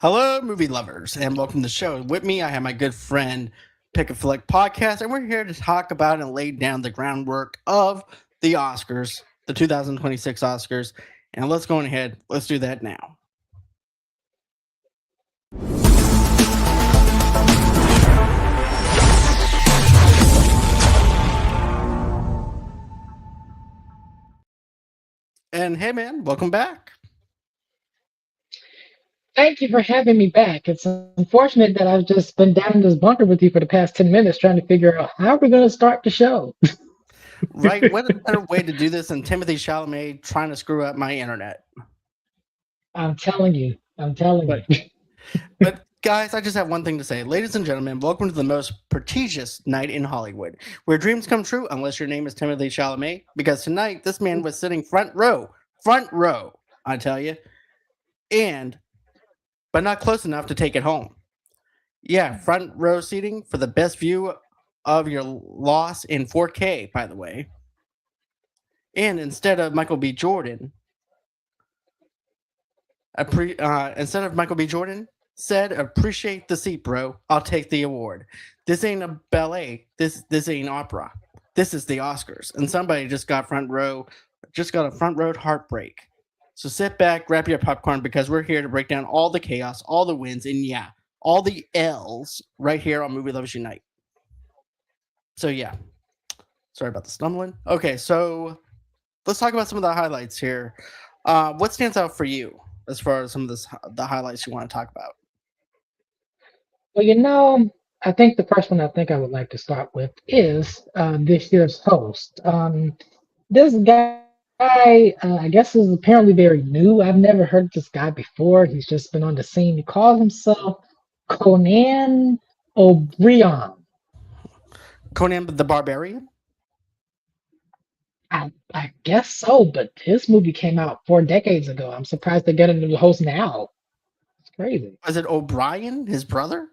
Hello, movie lovers, and welcome to the show. With me, I have my good friend Pick a Flick Podcast, and we're here to talk about and lay down the groundwork of the Oscars, the 2026 Oscars. And let's go ahead, let's do that now. And hey, man, welcome back. Thank you for having me back. It's unfortunate that I've just been down in this bunker with you for the past 10 minutes trying to figure out how we're going to start the show. Right? What a better way to do this than Timothy Chalamet trying to screw up my internet? I'm telling you. I'm telling But you. But guys, I just have one thing to say. Ladies and gentlemen, welcome to the most prestigious night in Hollywood, where dreams come true unless your name is Timothy Chalamet, because tonight this man was sitting front row, I tell you, and but not close enough to take it home. Yeah, front row seating for the best view of your loss in 4K, by the way. And instead of Michael B. Jordan, instead of Michael B. Jordan, said, "Appreciate the seat, bro. I'll take the award. This ain't a ballet. This ain't opera. This is the Oscars." And somebody just got a front row heartbreak. So sit back, grab your popcorn, because we're here to break down all the chaos, all the wins, and yeah, all the L's right here on Movie Lovers Unite. So yeah, sorry about the stumbling. Okay, so let's talk about some of the highlights here. What stands out for you as far as some of the highlights you want to talk about? Well, I think the first one I think I would like to start with is this year's host. This guy, I guess, is apparently very new. I've never heard this guy before. He's just been on the scene. He calls himself Conan O'Brien. Conan the Barbarian? I guess so, but his movie came out 4 decades ago. I'm surprised they get him to the host now. It's crazy. Was it O'Brien, his brother?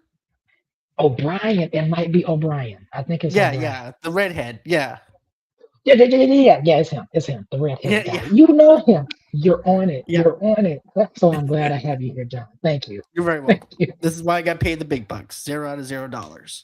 O'Brien, it might be O'Brien. I think it's Yeah, O'Brien. yeah, the redhead. Yeah, Yeah. It's him. It's him. The yeah, red-headed guy. yeah, You know him. You're on it. yeah. You're on it. So I'm glad I have you here, John. Thank you. You're very Thank welcome. you. This is why I got paid the big bucks. 0 out of $0.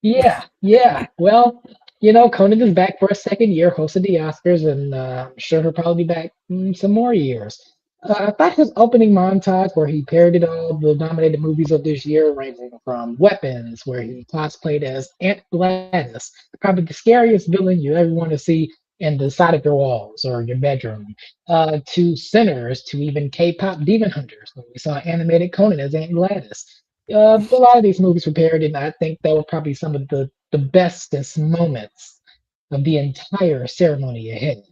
Yeah. Well, Conan is back for a second year, hosted the Oscars, and I'm sure he'll probably be back some more years. I thought his opening montage, where he parodied all the nominated movies of this year, ranging from Weapons, where he cosplayed as Aunt Gladys, probably the scariest villain you ever want to see in the side of your walls or your bedroom, to Sinners, to even K-pop Demon Hunters, when we saw animated Conan as Aunt Gladys. A lot of these movies were parodied, and I think that were probably some of the bestest moments of the entire ceremony ahead.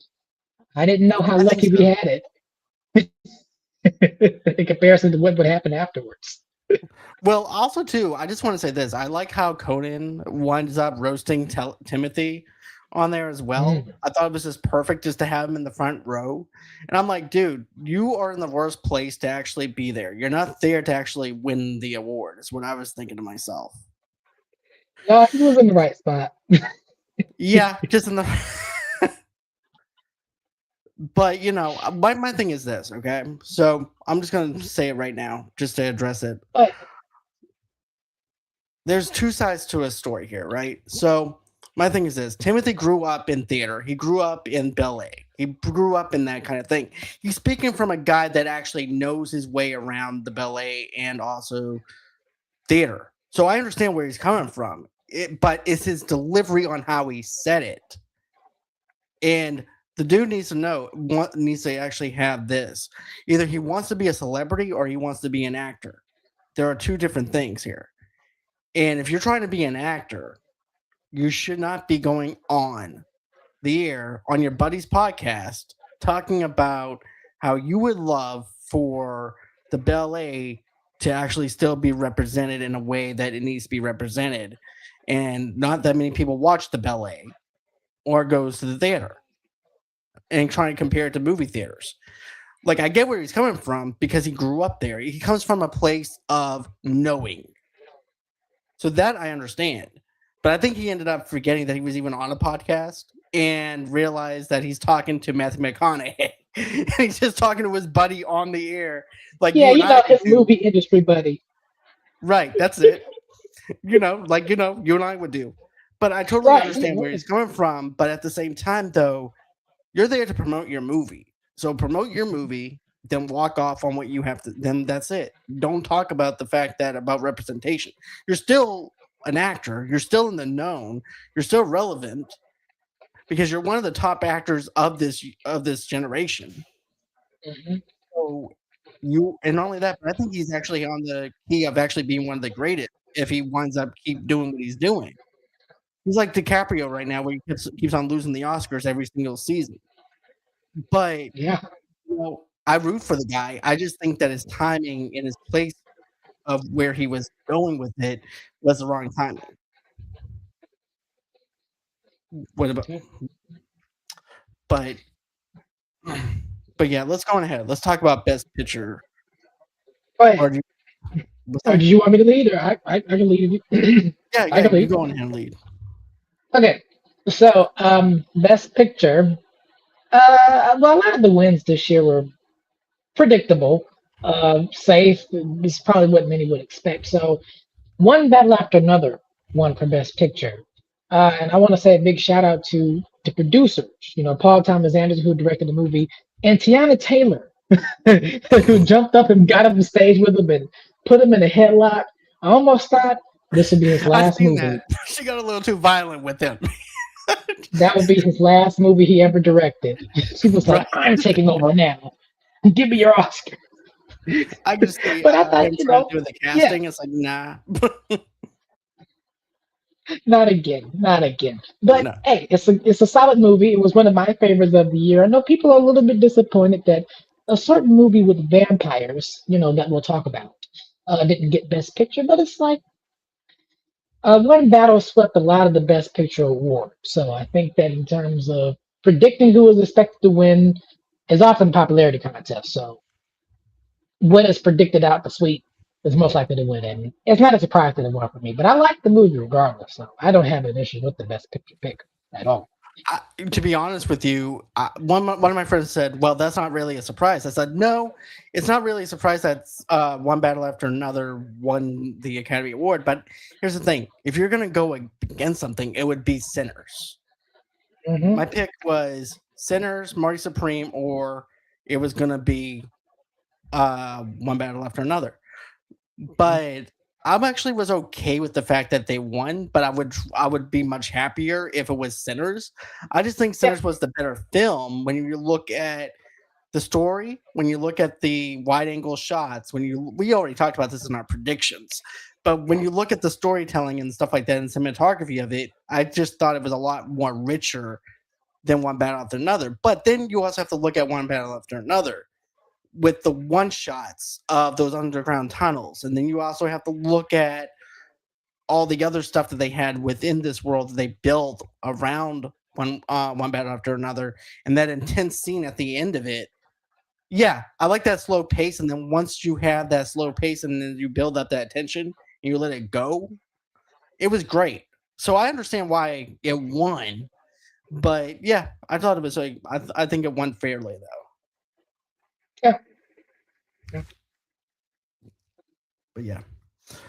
I didn't know how I think lucky we so. had it in comparison to what would happen afterwards. Well, also too, I just want to say this. I like how Conan winds up roasting Timothy on there as well. Mm. I thought it was just perfect just to have him in the front row. And I'm like, dude, you are in the worst place to actually be there. You're not there to actually win the award, is what I was thinking to myself. No, he was in the right spot. Yeah, just in the but my thing is this, okay? So I'm just gonna say it right now, just to address it. But There's two sides to a story here, right? So my thing is this: Timothy grew up in theater. He grew up in ballet. He grew up in that kind of thing. He's speaking from a guy that actually knows his way around the ballet and also theater. So I understand where he's coming from. But it's his delivery on how he said it. And the dude needs to needs to actually have this. Either he wants to be a celebrity or he wants to be an actor. There are two different things here. And if you're trying to be an actor, you should not be going on the air on your buddy's podcast talking about how you would love for the ballet to actually still be represented in a way that it needs to be represented. And not that many people watch the ballet or goes to the theater and try and compare it to movie theaters. Like, I get where he's coming from because he grew up there. He comes from a place of knowing. So that I understand. But I think he ended up forgetting that he was even on a podcast and realized that he's talking to Matthew McConaughey. and he's just talking to his buddy on the air, like Yeah, you and you I know, would his do. movie industry buddy. Right, that's it. You and I would do. But I totally Right. Yeah, understand where he's coming from. But at the same time, though, you're there to promote your movie. So promote your movie, then walk off on what you have to. Then that's it. Don't talk about the fact that about representation. You're still an actor. You're still in the known. You're still relevant because you're one of the top actors of this generation. hmm So and not only that, but I think he's actually on the key of actually being one of the greatest if he winds up keep doing what he's doing. He's like DiCaprio right now, where he keeps on losing the Oscars every single season. But yeah. I root for the guy. I just think that his timing and his place of where he was going with it was the wrong timing. What about? Yeah. But but yeah, let's go on ahead. Let's talk about Best Picture. Go Or ahead. what's Oh, that? did you want me to lead, or I can lead? Yeah, I yeah. can You lead. go on ahead and lead. Okay. So, best picture. Well, a lot of the wins this year were predictable, safe. It's probably what many would expect. So, one battle after another won for best picture. And I want to say a big shout out to the producers. You know, Paul Thomas Anderson, who directed the movie, and Tiana Taylor, who jumped up and got up on stage with him and put him in a headlock. I almost thought this would be his I've last seen that. movie. She got a little too violent with him. That would be his last movie he ever directed. She was Right. like, I'm taking over now. Give me your Oscar. I can just see But I him thought, trying to do the yeah, casting. It's like, nah. not again, not again. But No. hey, it's a solid movie. It was one of my favorites of the year. I know people are a little bit disappointed that a certain movie with vampires, that we'll talk about, didn't get Best Picture. But it's like one battle swept a lot of the Best Picture awards. So I think that in terms of predicting who was expected to win is often popularity contest. So what is predicted out the suite is most likely to win. And it's not a surprise that it won for me, but I like the movie regardless. So I don't have an issue with the Best Picture pick at all. To be honest with you, one of my friends said, "Well, that's not really a surprise." I said, "No, it's not really a surprise that one battle after another won the Academy Award." But here's the thing: if you're going to go against something, it would be Sinners. hmm My pick was Sinners, Marty Supreme, or it was going to be one battle after another. But I'm actually was okay with the fact that they won, but I would be much happier if it was Sinners. I just think Yeah. Sinners was the better film when you look at the story, when you look at the wide angle shots, we already talked about this in our predictions. But when you look at the storytelling and stuff like that and cinematography of it, I just thought it was a lot more richer than one battle after another. But then you also have to look at one battle after another with the one shots of those underground tunnels. And then you also have to look at all the other stuff that they had within this world that they built around one battle after another, and that intense scene at the end of it. Yeah, I like that slow pace, and then once you have that slow pace and then you build up that tension and you let it go, it was great. So I understand why it won, but yeah, I thought it was like I think it won fairly though. Yeah. Yeah. But yeah,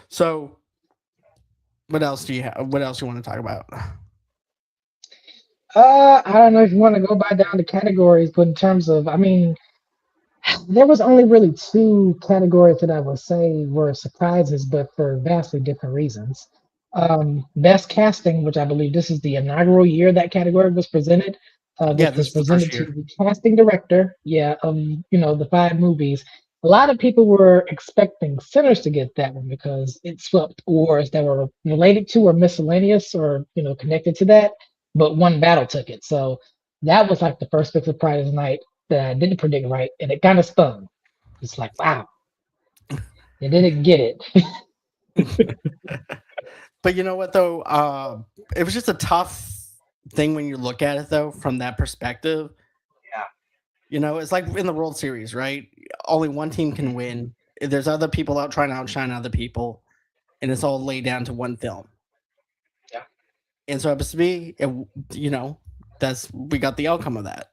so what else do you have? What else you want to talk about? I don't know if you want to go by down the categories, but in terms of, I mean, there was only really two categories that I would say were surprises, but for vastly different reasons. Best casting, which I believe this is the inaugural year that category was presented, Yeah, which this was is the first presented to year. the casting director. Yeah, the five movies. A lot of people were expecting Sinners to get that one because it swept awards that were related to or miscellaneous or connected to that, but one battle took it. So that was like the first big surprise night that I didn't predict right, and it kind of stung. It's like, wow, they didn't get it. But you know what though? It was just a tough thing when you look at it though from that perspective. Yeah. It's like in the World Series, right? Only one team can win. There's other people out trying to outshine other people, and it's all laid down to one film. Yeah. And so happens to be, that's we got the outcome of that.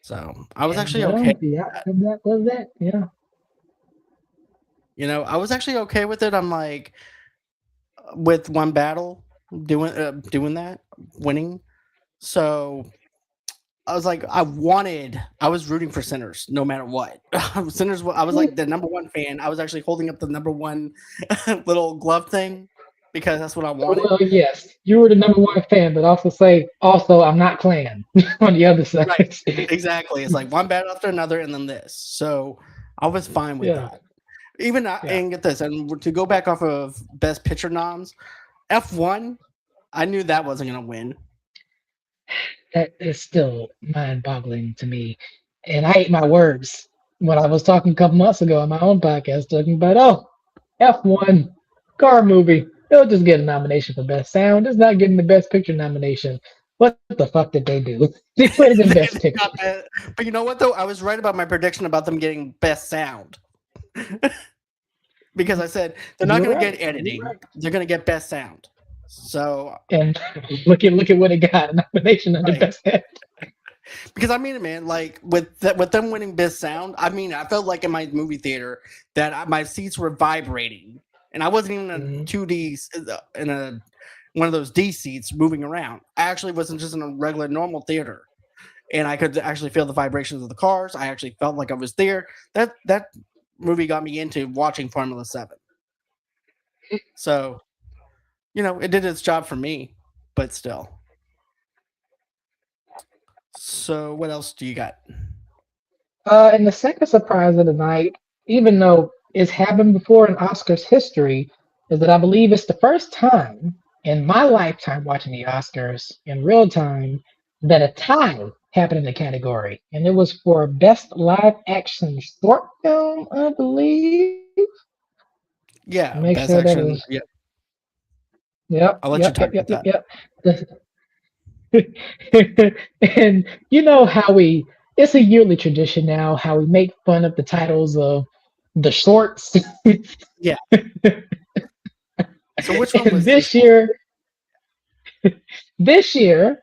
So I was And actually okay. the outcome that was that. Yeah. I was actually okay with it. I'm like, with one battle doing that, winning. So I was like, I was rooting for Sinners no matter what. Sinners, I was like the number one fan. I was actually holding up the number one little glove thing because that's what I wanted. Well, yes, you were the number one fan, but also I'm not Clan on the other Right. side. Exactly. It's like one battle after another and then this. So I was fine with Yeah, that. Even yeah. and get this, and to go back off of Best Picture noms, F1, I knew that wasn't gonna win. That is still mind-boggling to me, and I ate my words when I was talking a couple months ago on my own podcast, talking about F1 car movie. It'll just get a nomination for best sound. It's not getting the best picture nomination. What the fuck did they do? They put it in best They picture. got that- but you know what though? I was right about my prediction about them getting best sound because I said they're not You're going to right. get You're editing; right. they're going to get best sound. So And look at what it got, a nomination under right, best sound. because I mean, man, like with them winning best sound, I mean, I felt like in my movie theater that my seats were vibrating, and I wasn't even in a Mhm. 2D in a one of those D seats moving around. I actually wasn't just in a regular normal theater. And I could actually feel the vibrations of the cars. I actually felt like I was there. That movie got me into watching Formula 7. So, it did its job for me, but still. So, what else do you got? And the second surprise of the night, even though it's happened before in Oscars history, is that I believe it's the first time in my lifetime watching the Oscars in real time that a tie happened in the category. And it was for Best Live Action Short Film, I believe. Yeah, Make best sure that action. is, Yeah, yep, I'll let you yep, talk yep, yep, about yep, that. yep. And you know how it's a yearly tradition now how we make fun of the titles of the shorts. Yeah. So, which one And was this one? this year,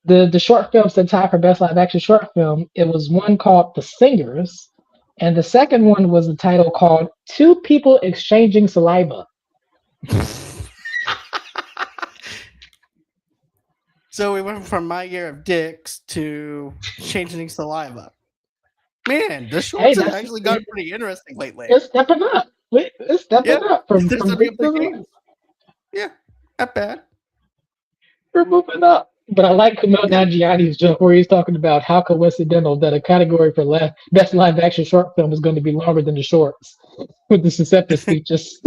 the short films that tie for best live action short film, it was one called The Singers, and the second one was a title called Two People Exchanging Saliva. So, we went from My Year of Dicks to Changing Saliva. Man, the Hey, shorts has actually gotten pretty interesting lately. it's stepping up. It's Yeah, stepping up they're from stepping good up the to game. the Yeah, not bad. we're moving up. But I like Kumail Yeah. Nanjiani's joke where he's talking about how coincidental that a category for best live action short film is going to be longer than the shorts with the Giuseppe speeches.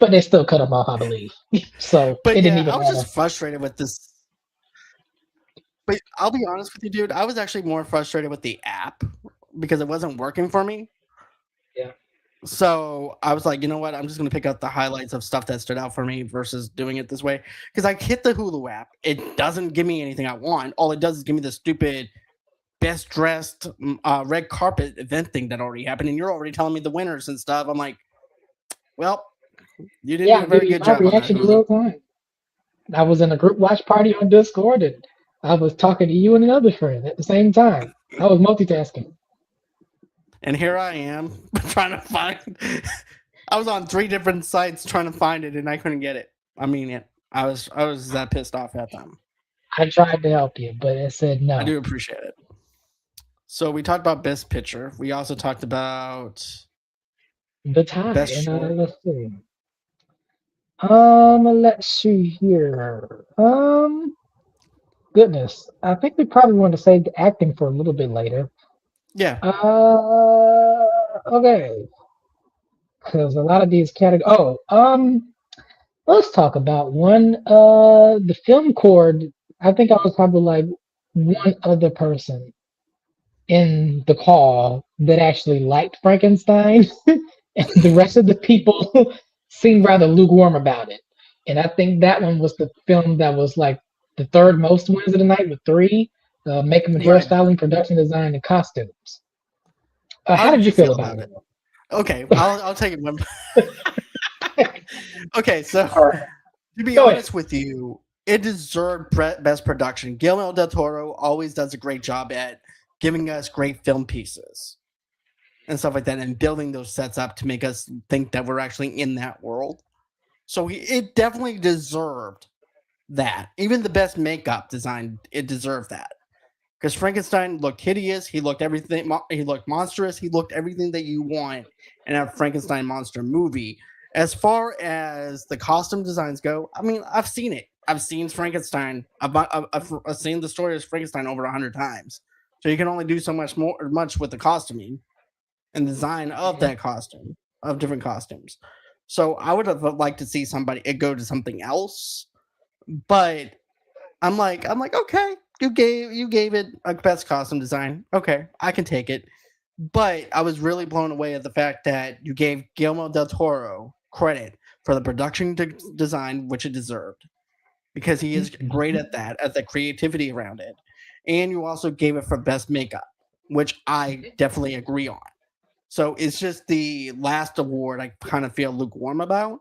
But they still cut him off, I believe. So But it didn't yeah, I even was just matter. frustrated with this. But I'll be honest with you, dude. I was actually more frustrated with the app because it wasn't working for me. Yeah. So I was like, you know what? I'm just gonna pick out the highlights of stuff that stood out for me versus doing it this way. Because I hit the Hulu app, it doesn't give me anything I want. All it does is give me the stupid best dressed red carpet event thing that already happened, and you're already telling me the winners and stuff. I'm like, well, you didn't Yeah, do a I'm giving very you good my job on that reaction in Hulu. real time. I was in a group watch party on Discord and I was talking to you and another friend at the same time. I was multitasking. And here I am trying to find. I was on 3 different sites trying to find it, and I couldn't get it. I mean, I was that pissed off at them. I tried to help you, but it said I no. do appreciate it. So we talked about best picture. We also talked about The tie, best and short. let's see. Let's see here. Goodness, I think we probably want to save the acting for a little bit later. Yeah, Okay, because a lot of these categories. Let's talk about one. The film chord. I think I was probably like one other person in the call that actually liked Frankenstein, and the rest of the people seemed rather lukewarm about it. And I think that one was the film that was like the third most wins of the night with three, makeup and right. hairstyling, production design, and costumes. How How did did you you feel feel about about it? it? Okay, I'll take it. Okay, so All right, to be go ahead. honest with you, it deserved best production. Guillermo del Toro always does a great job at giving us great film pieces and stuff like that, and building those sets up to make us think that we're actually in that world. So it definitely deserved that. Even the best makeup design, it deserved that. Because Frankenstein looked hideous, he looked everything, he looked monstrous, he looked everything that you want in a Frankenstein monster movie. As far as the costume designs go, I mean, I've seen it. I've seen Frankenstein. I've seen the story of Frankenstein over 100 times. So you can only do so much with the costuming and design of Mhm. that costume, of different costumes. So I would have liked to see somebody it go to something else, but I'm like, okay, you gave it a best costume design. Okay, I can take it. But I was really blown away at the fact that you gave Guillermo del Toro credit for the production design, which it deserved, because he is great Mhm. at that, at the creativity around it. And you also gave it for best makeup, which I definitely agree on. So it's just the last award I kind of feel lukewarm about,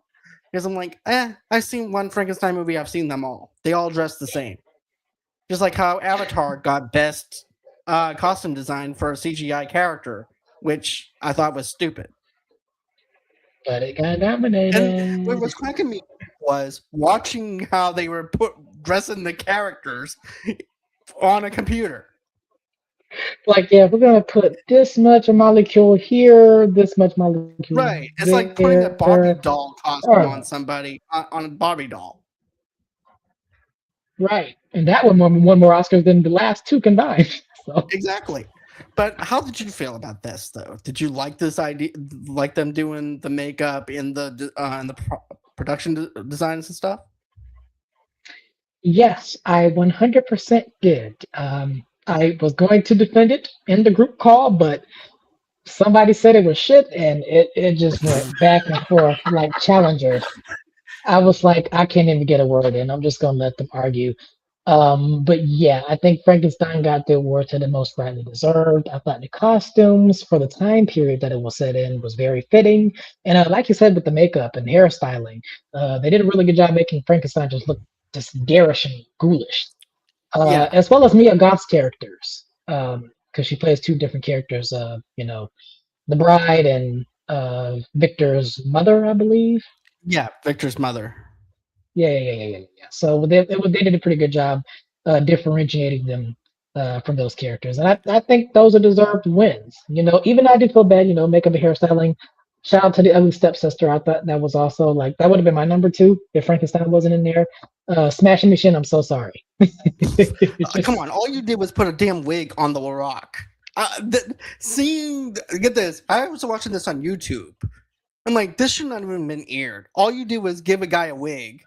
because I'm like, I've seen one Frankenstein movie, I've seen them all. They all dress the same. Just like how Avatar got best costume design for a CGI character, which I thought was stupid. But it got And nominated. what was cracking me was watching how they were dressing the characters on a computer. Like, yeah, we're gonna put this much molecule here, this much molecule Right. It's like there. putting a Barbie doll Or costume on somebody, on a Barbie doll. right, and that one won more Oscars than the last two combined. So Exactly. But how did you feel about this, though? Did you like this idea, like them doing the makeup in the production designs and stuff? yes, I 100% did. I was going to defend it in the group call, but somebody said it was shit, and it just went back and forth like challengers. I was like, I can't even get a word in. I'm just gonna let them argue. But yeah, I think Frankenstein got the award that it most rightly deserved. I thought the costumes for the time period that it was set in was very fitting. And like you said, with the makeup and hairstyling, they did a really good job making Frankenstein just look just garish and ghoulish, Yeah. as well as Mia Goth's characters, because she plays two different characters. The bride and Victor's mother, I believe. Yeah. Victor's mother. Yeah. So they did a pretty good job differentiating them from those characters, and I think those are deserved wins. Even I did feel bad. Makeup and hairstyling. Shout out to the ugly stepsister. I thought that was also like that would have been my number two if Frankenstein wasn't in there. Smashing Machine. I'm so sorry. It's Come just on. All you did was put a damn wig on the rock. Get this. I was watching this on YouTube. I'm like, this should not have even been aired. All you did was give a guy a wig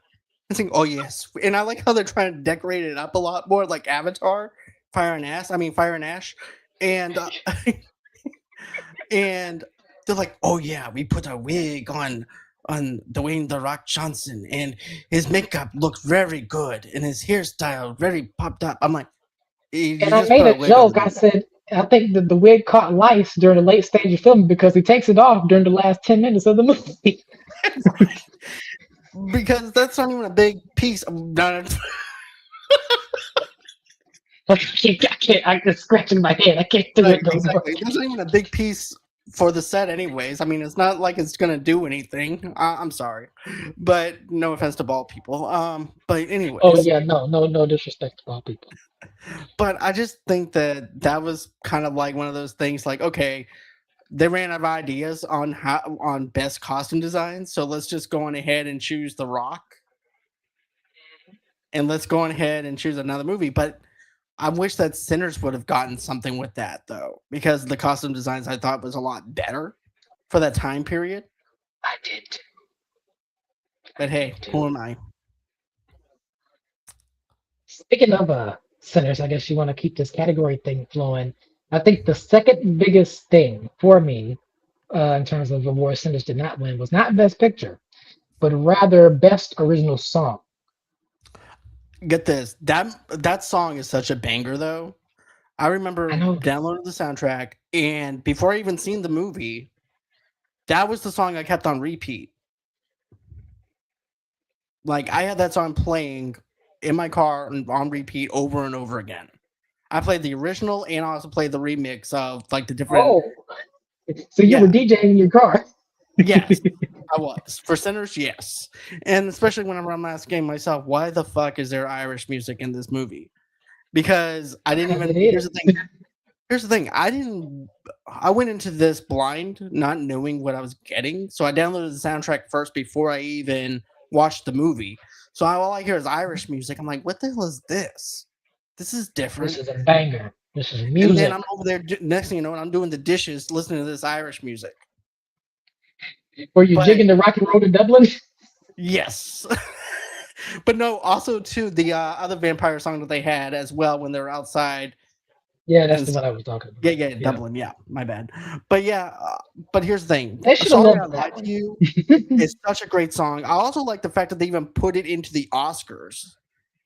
and saying, oh, yes. And I like how they're trying to decorate it up a lot more, like Avatar, Fire and Ash. And, and they're like, oh, yeah, we put a wig on Dwayne the Rock Johnson, and his makeup looked very good, and his hairstyle very popped up. I'm like, and you I just made put a a wig on the joke. I dude. said I think that the wig caught lice during the late stage of filming because he takes it off during the last 10 minutes of the movie. Because that's not even a big piece of not. I can't. I'm just scratching my head. I can't do Right, it no more. exactly. That's not even a big piece for the set, anyways. I mean, it's not like it's gonna do anything. I'm sorry, but no offense to bald people. But Oh anyways, yeah, no disrespect to all people. but I just think that that was kind of like one of those things. Like, okay, they ran out of ideas on best costume design, so let's just go on ahead and choose The Rock, and let's go on ahead and choose another movie. But I wish that Sinners would have gotten something with that though, because the costume designs I thought was a lot better for that time period. I did too. But I did hey, too. who am I? Speaking of sinners, I guess you want to keep this category thing flowing. I think the second biggest thing for me, in terms of awards sinners did not win, was not Best Picture, but rather Best Original Song. Get this. That song is such a banger though. I I remember know. downloading the soundtrack, and before I even seen the movie, that was the song I kept on repeat. Like I had that song playing in my car on repeat over and over again. I played the original and I also played the remix of like the different. Oh, so you were Yeah, DJing in your car? yes, I was for Sinners. Yes, and especially whenever I'm asking myself, why the fuck is there Irish music in this movie? Because I didn't Because it even. is. Here's the thing. I didn't. I went into this blind, not knowing what I was getting. So I downloaded the soundtrack first before I even watched the movie. So all I hear is Irish music. I'm like, what the hell is this? This is This different. is a banger. This is And then music. I'm over there. Next thing you know, I'm doing the dishes, listening to this Irish music. Were you But jigging the Rocky Road to Dublin? yes. But no, also too the other vampire song that they had as well when they were outside Yeah, that's and the one I was talking yeah, about. yeah, Yeah, Dublin. Yeah, my bad. But yeah, but here's the thing. they should have Sorry, loved I that lied to one. you. It's such a great song. I also like the fact that they even put it into the Oscars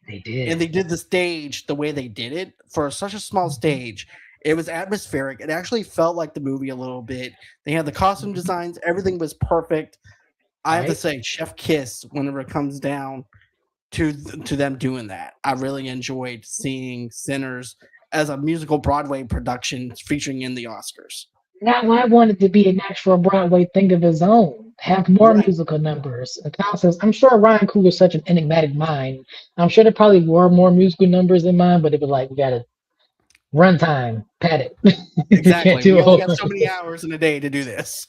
They and did. they did the stage the way they did it for such a small Mhm, stage. It was atmospheric. It actually felt like the movie a little bit. They had the costume mhm. designs. Everything was perfect. I have to Right? say, Chef Kiss, whenever it comes down to them doing that, I really enjoyed seeing Sinners as a musical Broadway production featuring in the Oscars. Now I wanted to be an actual Broadway thing of his own. Have more Right. musical numbers. And Kyle says, I'm sure Ryan Coogler's such an enigmatic mind. I'm sure there probably were more musical numbers in mind, but it was like, we got to runtime, pad it. You can't Exactly. do We a only whole got so many hours in a day to do this.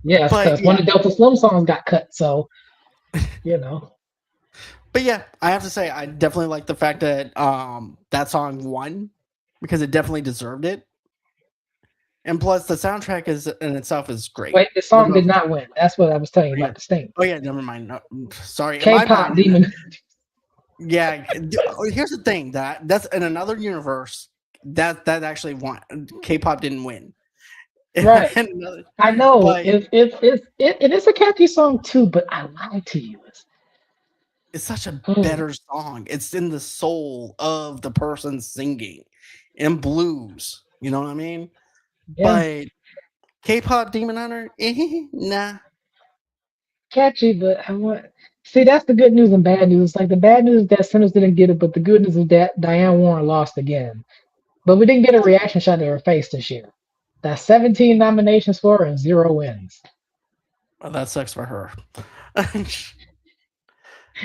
Yes, But because one yeah, of Delta Slim songs got cut. So, you know, but yeah, I have to say I definitely like the fact that that song won because it definitely deserved it. And plus the soundtrack is in itself is great. wait, the The song did most not win. That's what I was telling you oh yeah. about the Sting. Oh yeah, never mind. No, sorry. My bad. K-pop demon. Yeah, here's the thing that's in another universe that actually won. K-pop didn't win. Right. And another- I know. but It is a catchy song too, but I lied to you. it's such a Oh, better song. It's in the soul of the person singing and blues. You know what I mean? yeah. But K-pop Demon Hunter, nah. Catchy, but I want. See, that's the good news and bad news. Like the bad news is that Sinners didn't get it, but the good news is that Diane Warren lost again. But we didn't get a reaction shot of her face this year. That's 17 nominations for her and 0 wins. Well, that sucks for her.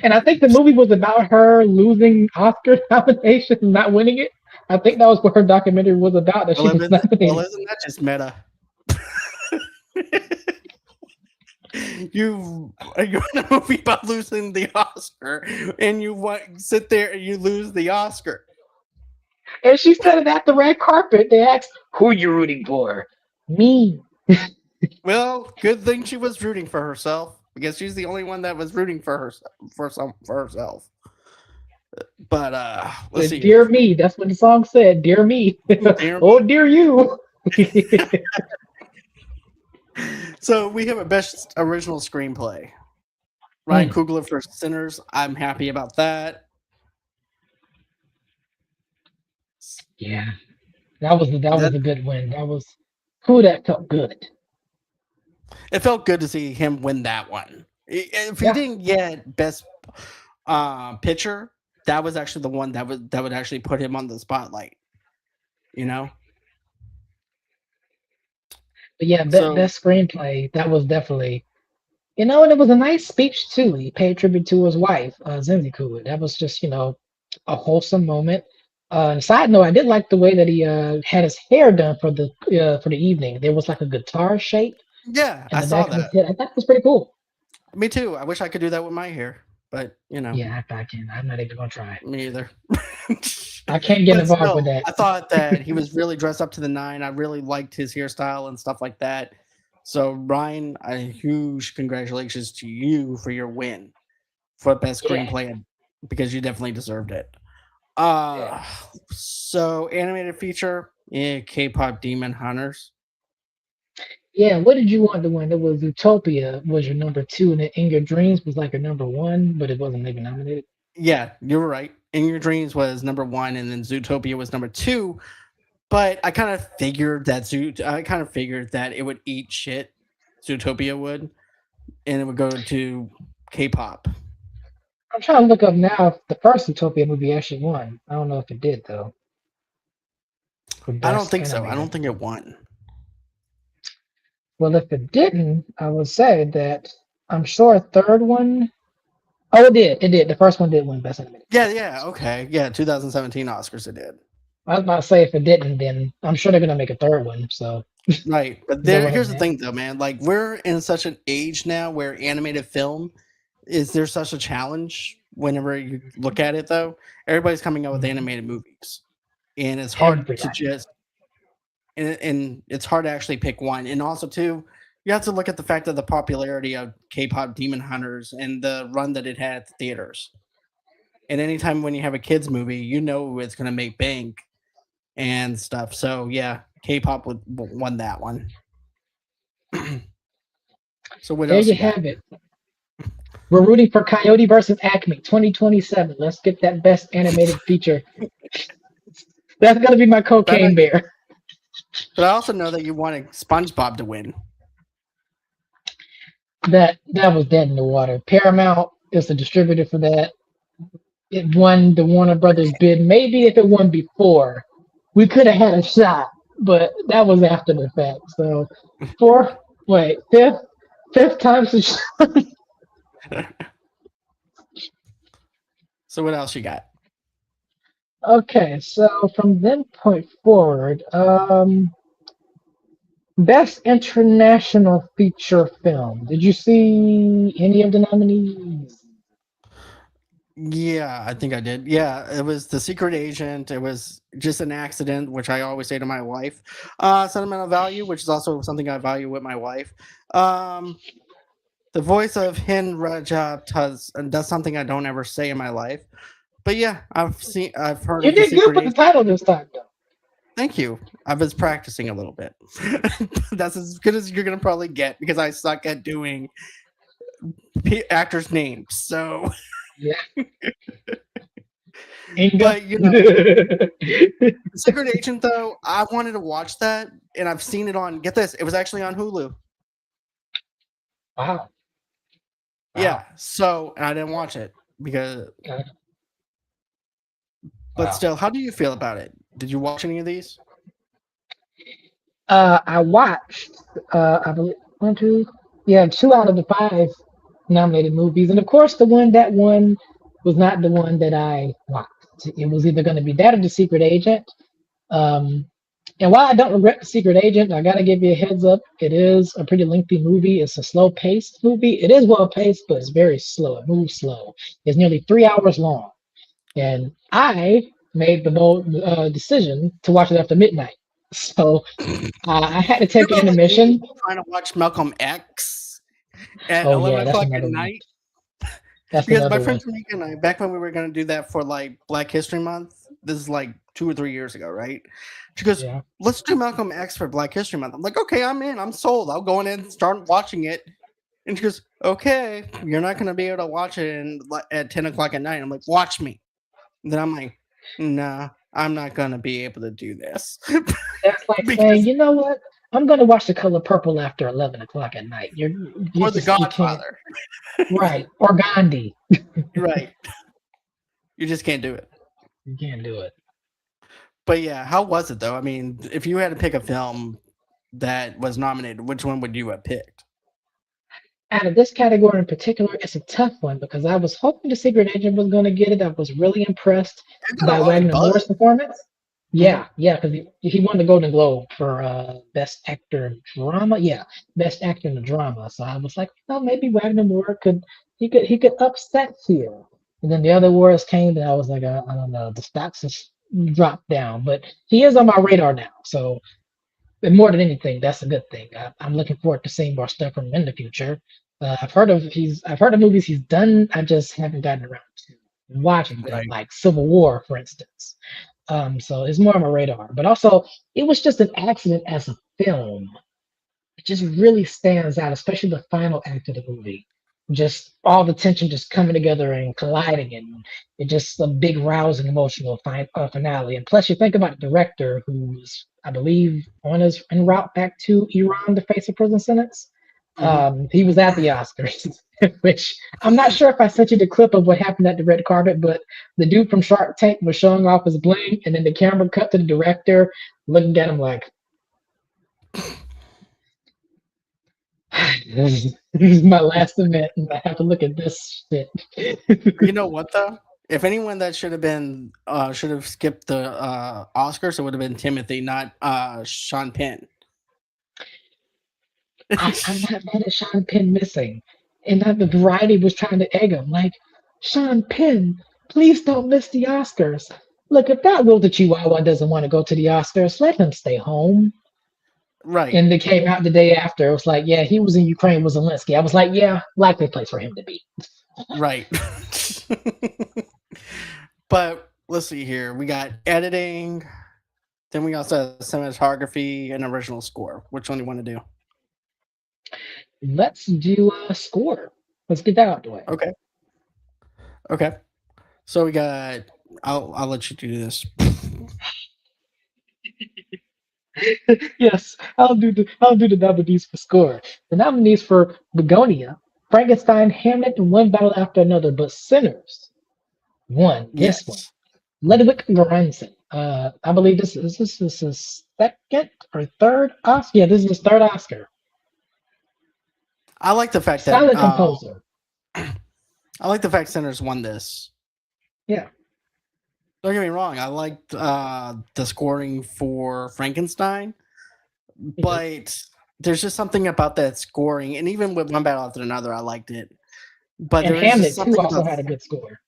And I think the movie was about her losing Oscar nominations and not winning it. I think that was what her documentary was about, that she was Well, nominated. isn't that just meta? You're in a movie about losing the Oscar, and sit there and you lose the Oscar. And she said it at the red carpet. They asked, "Who you rooting for?" Me. Well, good thing she was rooting for herself because she's the only one that was rooting for herself. But let's Said, see here. "Dear me." That's what the song said. Dear me. Dear Oh, me. dear you. So we have a best original screenplay. Ryan Mm, Coogler for Sinners. I'm happy about that. yeah, that was That a good win. That was who that felt good. it felt good to see him win that one. If he Yeah, didn't get best pitcher, that was actually the one that would actually put him on the spotlight. You know. but yeah, So best screenplay. That was definitely. And it was a nice speech too. He paid tribute to his wife, Zinzi Kua. That was just, a wholesome moment. And side note, I did like the way that he had his hair done for the evening. There was like a guitar shape yeah, in I the saw back of his that. head. I thought that was pretty cool. Me too. I wish I could do that with my hair, but Yeah, I can. I'm not even gonna try. me either. I can't get But involved with still, that. I thought that he was really dressed up to the nine. I really liked his hairstyle and stuff like that. So, Ryan, a huge congratulations to you for your win for best Yeah, screenplay because you definitely deserved it. yeah, Uh, so animated feature, yeah, K-pop Demon Hunters. yeah. What did you want to win? It was Utopia was your number two, and then In Your Dreams was like your number one, but it wasn't even nominated. Yeah, you were right. In Your Dreams was number one, and then Zootopia was number two. But I kind of figured that it would eat shit. Zootopia would, and it would go to K-pop. I'm trying to look up now if the first Utopia movie actually won. I don't know if it did though for I don't best think so. I don't animated. think it won. Well, if it didn't, I would say that I'm sure a third one. Oh, it did. It did. The first one did win best animated Yeah, feature. yeah, okay. Yeah, 2017 Oscars it did. I was about to say if it didn't, then I'm sure they're gonna make a third one. So Right. But they're there running here's the that. thing though, man. Like we're in such an age now where animated film is there such a challenge whenever you look at it though. Everybody's coming out with Mhm. animated movies. And it's hard to Everybody. just and it's hard to actually pick one. And also too, you have to look at the fact of the popularity of K-pop Demon Hunters and the run that it had at the theaters. And anytime when you have a kids movie, you know it's going to make bank and stuff. So yeah, K-pop won that one. So what There else you you got? have it. We're rooting for Coyote versus Acme 2027. Let's get that best animated feature. That's gonna be my But I, cocaine bear. but I also know that you wanted SpongeBob to win. That was dead in the water. Paramount is the distributor for that. It won the Warner Brothers bid. Maybe if it won before, we could have had a shot, but that was after the fact. So fourth, wait, fifth time's the charm. So what else you got? Okay, so from then point forward, best international feature film. Did you see any of the nominees? Yeah, I think I did. Yeah, it was The Secret Agent. It was just an accident, which I always say to my wife. Sentimental value, which is also something I value with my wife. Um, the voice of Hin Rajab does something I don't ever say in my life. But yeah, I've heard You of The did good Secret with the Agent. title this time, though. Thank you. I was practicing a little bit. That's as good as you're gonna probably get because I suck at doing actors' names. So, Yeah, Inga. but The Secret Agent, though, I wanted to watch that, and I've seen it on. Get this, it was actually on Hulu. Wow, Yeah, wow, so and I didn't watch it because, okay, but wow. still, how do you feel about it? Did you watch any of these? I watched, I believe, one, two, yeah, two out of the five nominated movies, and of course, the one that won was not the one that I watched. It was either going to be that or The Secret Agent. Um, and while I don't regret The Secret Agent, I got to give you a heads up. It is a pretty lengthy movie. It's a slow paced movie. It is well paced, but it's very slow. It moves slow. It's nearly 3 hours long. And I made the bold decision to watch it after midnight. So I had to You're take an about like me intermission. trying to watch Malcolm X at Oh 11 yeah, that's o'clock at another one. night That's because my another friend one. Tamika and I, back when we were going to do that for like Black History Month, this is like 2 or 3 years ago, right? She goes, Yeah. "Let's do Malcolm X for Black History Month." I'm like, "Okay, I'm in. I'm sold. I'll go in and start watching it." And she goes, "Okay, you're not going to be able to watch it at 10 o'clock at night." I'm like, "Watch me." And then I'm like, "Nah, I'm not going to be able to do this That's like saying, because you know what? I'm gonna watch The Color Purple after 11 o'clock at night. You or The just you can't. Godfather, Right. Or Gandhi. right? You just can't do it." You can't do it. But yeah, how was it though? I mean, if you had to pick a film that was nominated, which one would you have picked? Out of this category in particular, it's a tough one because I was hoping the Secret Agent was going to get it. I was really impressed It got a by lot of Wagner buzz. Moore's performance. Hmm. Yeah, because he won the Golden Globe for Best Actor in Drama. Yeah, Best Actor in a Drama. So I was like, well, maybe Wagner Moore could upset here. And then the other awards came, and I was like, I don't know, the stocks has dropped down, but he is on my radar now. So and more than anything, that's a good thing. I'm looking forward to seeing more stuff from him in the future. I've heard of movies he's done. I just haven't gotten around to watching them, Right. like Civil War, for instance. So it's more on my radar. But also, it was just an accident as a film. It just really stands out, especially the final act of the movie. Just all the tension just coming together and colliding, and it just a big, rousing, emotional finale. And plus, you think about the director, who's I believe on his en route back to Iran to face a prison sentence. Hmm. He was at the Oscars, which I'm not sure if I sent you the clip of what happened at the red carpet, but the dude from Shark Tank was showing off his bling, and then the camera cut to the director looking at him like, this is my last event, and I have to look at this shit. You know what though? If anyone that should have skipped the Oscars, it would have been Timothy, not Sean Penn. I'm not mad at Sean Penn missing. And that the variety was trying to egg him. Like, Sean Penn, please don't miss the Oscars. Look, if that Will the Chihuahua doesn't want to go to the Oscars, let him stay home. Right, And they came out the day after. It was like, yeah, he was in Ukraine with Zelensky. I was like, yeah, likely place for him to be. right. But let's see here. We got editing. Then we also have cinematography and original score. Which one do you want to do? Let's do a score. Let's get that out the way. Okay. Okay. So we got. I'll let you do this. Yes, I'll do the nominees for score. The nominees for Begonia, Frankenstein, Hamlet, and One Battle After Another, but Sinners won this one. Yes, Ludwig Göransson. I believe this is his second or third Oscar. Yeah, this is his third Oscar. I like the fact that Solid composer. I like the fact Sinners won this. Yeah, Don't get me wrong. I liked the scoring for Frankenstein, mhm. but there's just something about that scoring, and even with One Battle After Another, I liked it. But And there is just Hamlet too something also about. had a good score.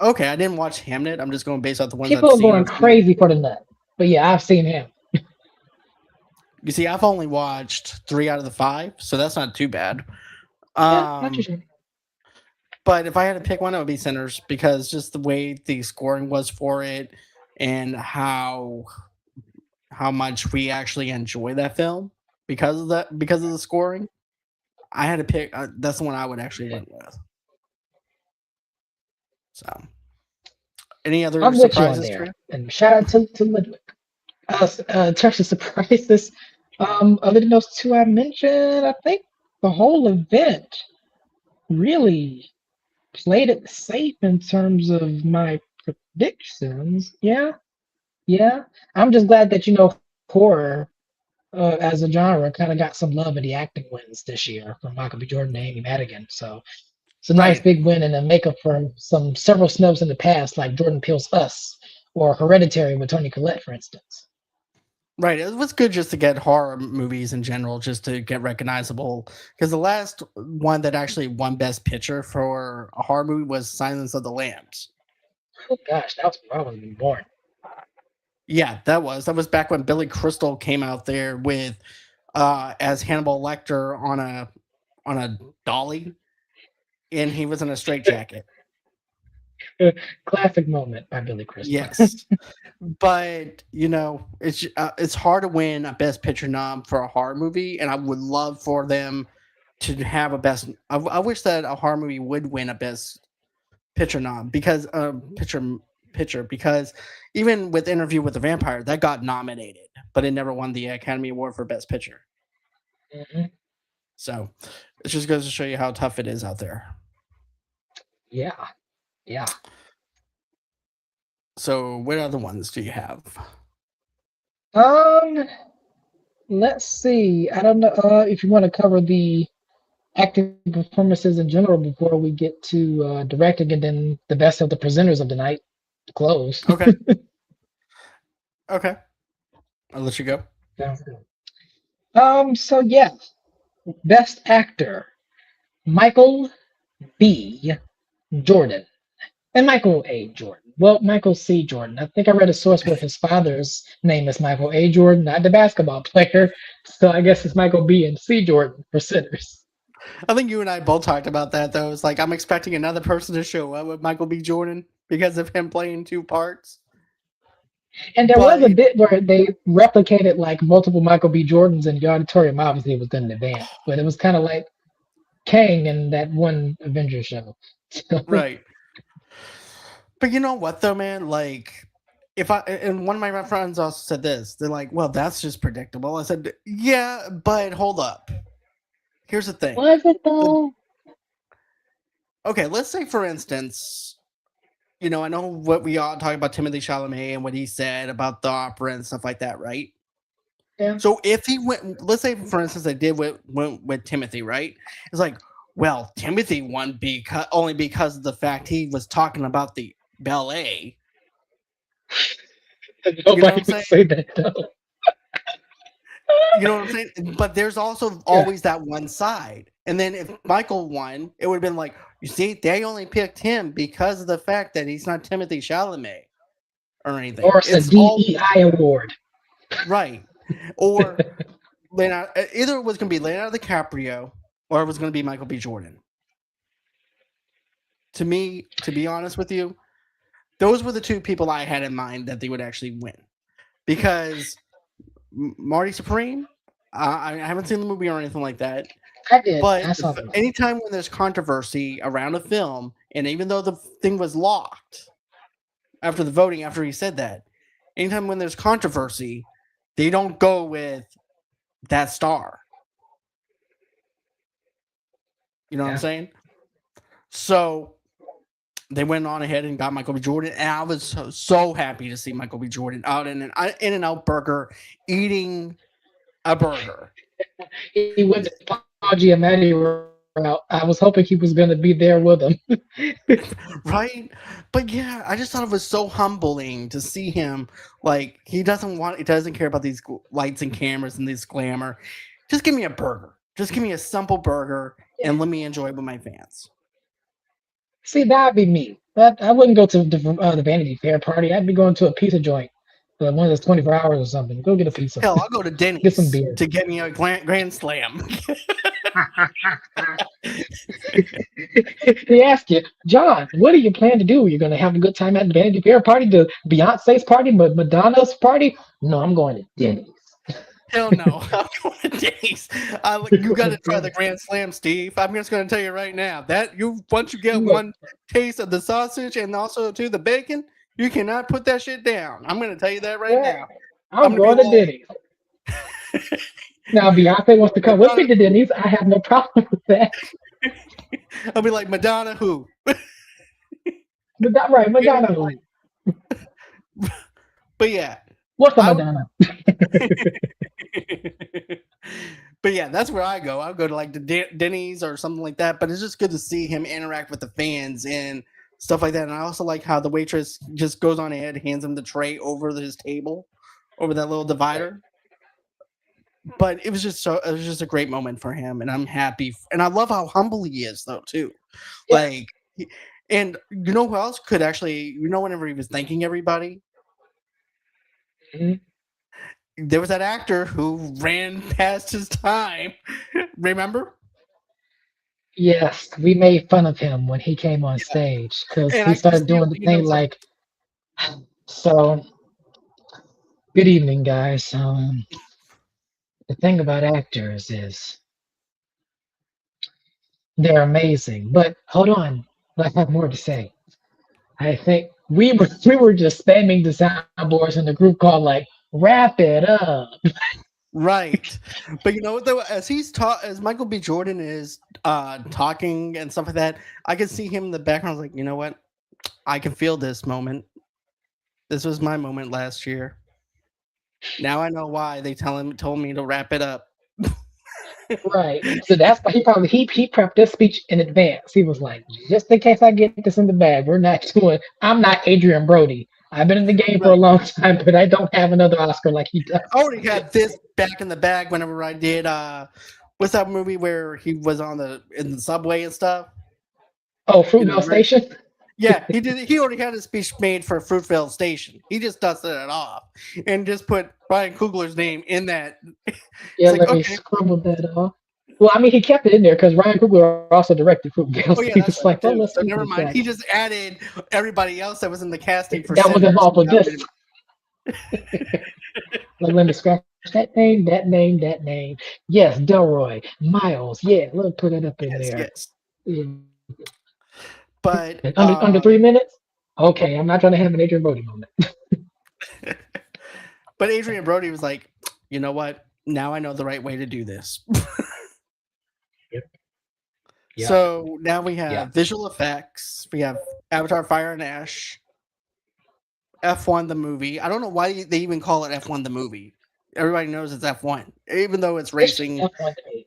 Okay, I didn't watch Hamnet. I'm just going based off the ones I've People are seen. going crazy for the nut, but yeah, I've seen him. You see, I've only watched 3 out of the 5, so that's not too bad. Yeah, not too Um, sure. but if I had to pick one, it would be Sinners because just the way the scoring was for it, and how much we actually enjoy that film because of the scoring. I had to pick. That's the one I would actually went with. So, any other I'm with you on surprises for there. you? And shout out to Ludwig. In terms of surprises, other than those two I mentioned, I think the whole event really played it safe in terms of my predictions. Yeah, yeah. I'm just glad that horror as a genre kind of got some love in the acting wins this year from Michael B. Jordan and Amy Madigan. So it's a nice Right, big win and a makeup for some several snubs in the past, like Jordan Peele's Us or Hereditary with Tony Collette, for instance. right. It was good just to get horror movies in general, just to get recognizable. Because the last one that actually won Best Picture for a horror movie was Silence of the Lambs. Oh gosh, that was when I wasn't even born. Yeah, that was back when Billy Crystal came out there with as Hannibal Lecter on a dolly, and he was in a straitjacket. Classic moment by Billy Crystal. Yes, but it's hard to win a Best Picture nom for a horror movie, and I would love for them to have a best. I wish that a horror movie would win a Best Picture nom because picture because even with Interview with the Vampire that got nominated, but it never won the Academy Award for Best Picture. Hmm. So it just goes to show you how tough it is out there. Yeah, yeah. So what other ones do you have? Um, let's see. I don't know if you want to cover the acting performances in general before we get to directing and then the best of the presenters of the night to close. Okay, okay, I'll let you go. Sounds good. So yeah, best actor Michael B. Jordan and Michael A. Jordan. Well, Michael C. Jordan. I think I read a source where his father's name is Michael A. Jordan, not the basketball player. So I guess it's Michael B. and C. Jordan for sinners. I think you and I both talked about that though. It's like I'm expecting another person to show up with Michael B. Jordan because of him playing two parts. And there was a But bit where they replicated like multiple Michael B. Jordans in the auditorium. Obviously, it was done in advance, but it was kind of like Kang in that one Avengers show. So, right. But you know what though, man? Like if I and one of my friends also said this, they're like, "Well, that's just predictable." I said, "Yeah, but hold up. here's the thing. Was it though? Okay, let's say for instance, I know what we all talk about Timothy Chalamet and what he said about the opera and stuff like that, right? Yeah. So if he went, let's say for instance, I did went with Timothy, right? It's like, well, Timothy won because only because of the fact he was talking about the ballet. You know what Nobody I'm would saying? say that though. You know what I'm saying? But there's also Yeah. always that one side. And then if Michael won, it would have been like, you see, they only picked him because of the fact that he's not Timothy Chalamet or anything. Or it's a It's all DEI award. right. Or Leonardo, either it was going to be Leonardo DiCaprio or it was going to be Michael B. Jordan. To me, to be honest with you, those were the two people I had in mind that they would actually win. Because Marty Supreme, I haven't seen the movie or anything like that. I did. But I saw them. anytime when there's controversy around a film, and even though the thing was locked after the voting, after he said that, anytime when there's controversy, they don't go with that star. You know what I'm Yeah. saying? So they went on ahead and got Michael B. Jordan, and I was so happy to see Michael B. Jordan out in an In-N-Out burger eating a burger. He went to Paul Giamatti route. I was hoping he was going to be there with him. Right? But yeah, I just thought it was so humbling to see him. Like, he doesn't care about these lights and cameras and this glamour. Just give me a burger. Just give me a simple burger and let me enjoy it with my fans. See, that'd be me. I wouldn't go to the Vanity Fair party. I'd be going to a pizza joint, one of those 24 hours or something. Go get a pizza. Hell, I'll go to Get some Denny's beer. to get me a grand slam. They ask you, John, what do you plan to do? You're going to have a good time at the Vanity Fair party, the Beyonce's party, Madonna's party? No, I'm going to Denny's. Hell no. I'm going to Denny's. You got to try the Grand Slam, Steve. I'm just going to tell you right now that once you get one taste of the sausage and also to the bacon, you cannot put that shit down. I'm going to tell you that right now. I'm going to Denny's. Now, Beyonce wants to come with me to Denny's. I have no problem with that. I'll be like, Madonna who? Right, Madonna who? But yeah. What's a Madonna? But yeah, that's where I go. I'll go to like the Denny's or something like that. But it's just good to see him interact with the fans and stuff like that. And I also like how the waitress just goes on ahead, hands him the tray over his table, over that little divider. But it was just a great moment for him, and I'm happy. And I love how humble he is, though, too. Yeah. Like, and you know who else could actually, whenever he was thanking everybody, there was that actor who ran past his time. Remember? Yes, we made fun of him when he came on stage because he started doing the thing like, so, good evening, guys. The thing about actors is they're amazing. But hold on, I have more to say. I think we were just spamming the soundboards in the group call like, wrap it up. Right. But you know what though, as Michael B. Jordan is talking and stuff like that, I can see him in the background like, you know what? I can feel this moment. This was my moment last year. Now I know why they told me to wrap it up. Right. So that's why he prepped this speech in advance. He was like, just in case I get this in the bag, I'm not Adrian Brody. I've been in the game for a long time, but I don't have another Oscar like he does. I already had this back in the bag whenever I did what's that movie where he was in the subway and stuff? Oh, Fruitvale Station? Yeah, he did. He already had a speech made for Fruitvale Station. He just dusted it off and just put Ryan Coogler's name in that. Yeah, let me scribble that off. Well, I mean, he kept it in there because Ryan Coogler also directed Fruitvale. Oh yeah, that's right. So never mind. He just added everybody else that was in the casting for that was involved with this. Let me scratch that name. Yes, Delroy, Miles. Yeah, let's put it up in there. Yes. Yeah. But under 3 minutes? Okay, I'm not trying to have an Adrian Brody moment. But Adrian Brody was like, you know what? Now I know the right way to do this. Yep. So now we Yep. have visual effects. We have Avatar: Fire and Ash, F1 the movie. I don't know why they even call it F1 the movie. Everybody knows it's F1, even though it's It's just racing. F1 to me.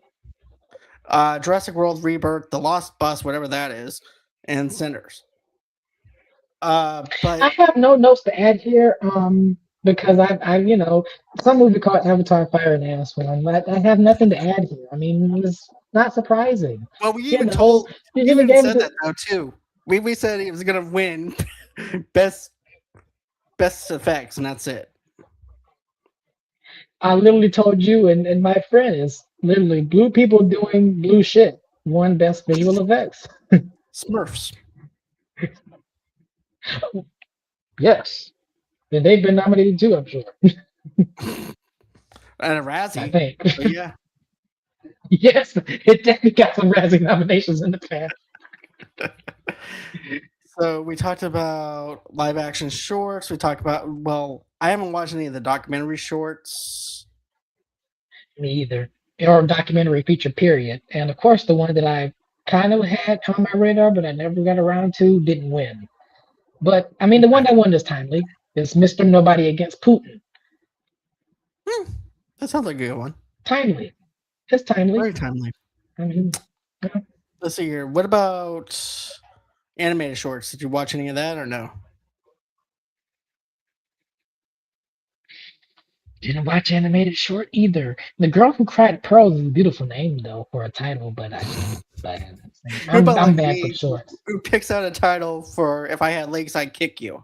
Jurassic World Rebirth, The Lost Bus, whatever that is, and Cinders. I But have no notes to add here, because some movie called Avatar Fire and Ass one. But I have nothing to add here. I mean, it's not surprising. well, we You even know, told, you we even even gave it said to, that though too. We said he was gonna win best best effects, and that's it. I literally told you and my friend is literally blue people doing blue shit. One best visual effects. Smurfs Yes. And they've been nominated too, I'm sure. and a I Razzie. think. But yeah. Yes, it definitely got some Razzie nominations in the past. So we talked about live action shorts. We talked about, well, I haven't watched any of the documentary shorts. Me either. Or documentary feature period. And of course the one that I kind of had on my radar but I never got around to didn't win. But I mean the one Okay. that won is timely. It's Mr. Nobody Against Putin. Hmm, that sounds like a good one. Timely. It's timely. Very timely. I mean, yeah. Let's see here. What about animated shorts? Did you watch any of that or no? Didn't watch animated short either. The Girl Who Cried Pearls is a beautiful name though for a title, but I haven't seen. Who about I'm like bad with me shorts. who picks out a title for If I Had Legs, I'd Kick You?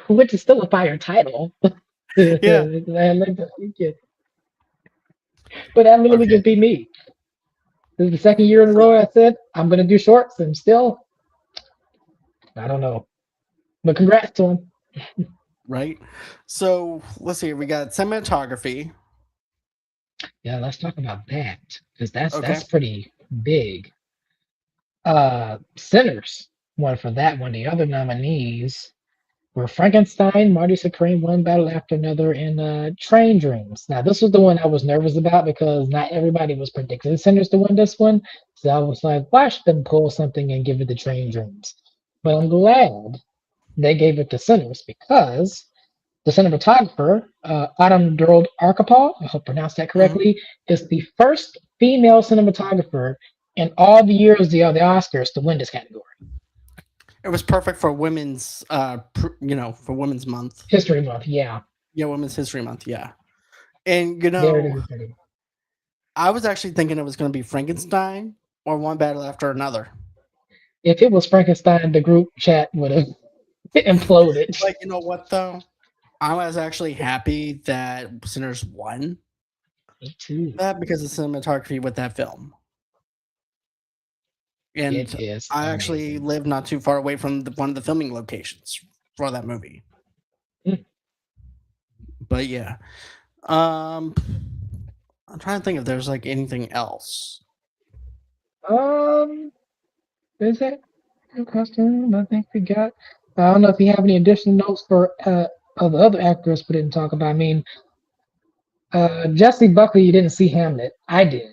Which is still a fire title. Yeah. I like to think it. But that really would Okay. just be me. This is the second year in a So, row I said I'm gonna do shorts, and still I don't know. But congrats to him. right. So let's see. We got cinematography. Yeah, let's talk about that because Okay. that's pretty big. Sinners won for that one. The other nominees were Frankenstein, Marty Supreme, One Battle After Another, and Train Dreams. Now, this was the one I was nervous about because not everybody was predicting Sinners to win this one. So I was like, watch them pull something and give it to Train Dreams. But I'm glad they gave it to Sinners because the cinematographer, Autumn Durald Archipel, I hope I pronounced that Mhm. correctly, is the first female cinematographer in all the years of the Oscars to win this category. It was perfect for women's, for Women's Month. History Month, yeah. Yeah, Women's History Month. Yeah. And, Very good. I was actually thinking it was going to be Frankenstein or One Battle After Another. If it was Frankenstein, the group chat would have imploded. But you know what, though? I was actually happy that Sinners won Me too. that because of cinematography with that film. It And is I actually amazing. live not too far away from one of the filming locations for that movie. Mm. But yeah. Um, I'm trying to think if there's like anything else. Um, is that a costume? I think we got. I don't know if you have any additional notes for of the other actors we didn't talk about. I mean, Jesse Buckley, you didn't see Hamlet. I did,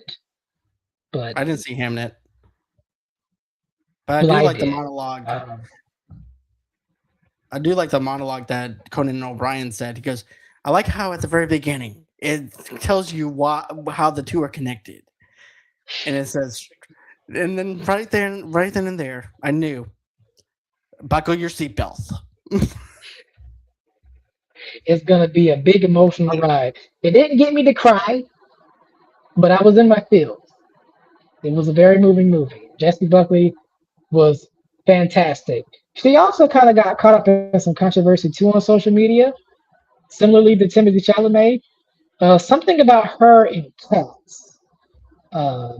but I didn't see Hamnet, but I well, do I like the did. monologue. Um, I do like the monologue that Conan O'Brien said. He goes, "I like how at the very beginning it tells you how the two are connected, and it says, and then right then and there, I knew, buckle your seatbelt." it's gonna be a big emotional ride. It didn't get me to cry, but I was in my feels. It was a very moving movie. Jesse Buckley was fantastic. She also kind of got caught up in some controversy too on social media, similarly to Timothy Chalamet. Something about her in Cats. Uh,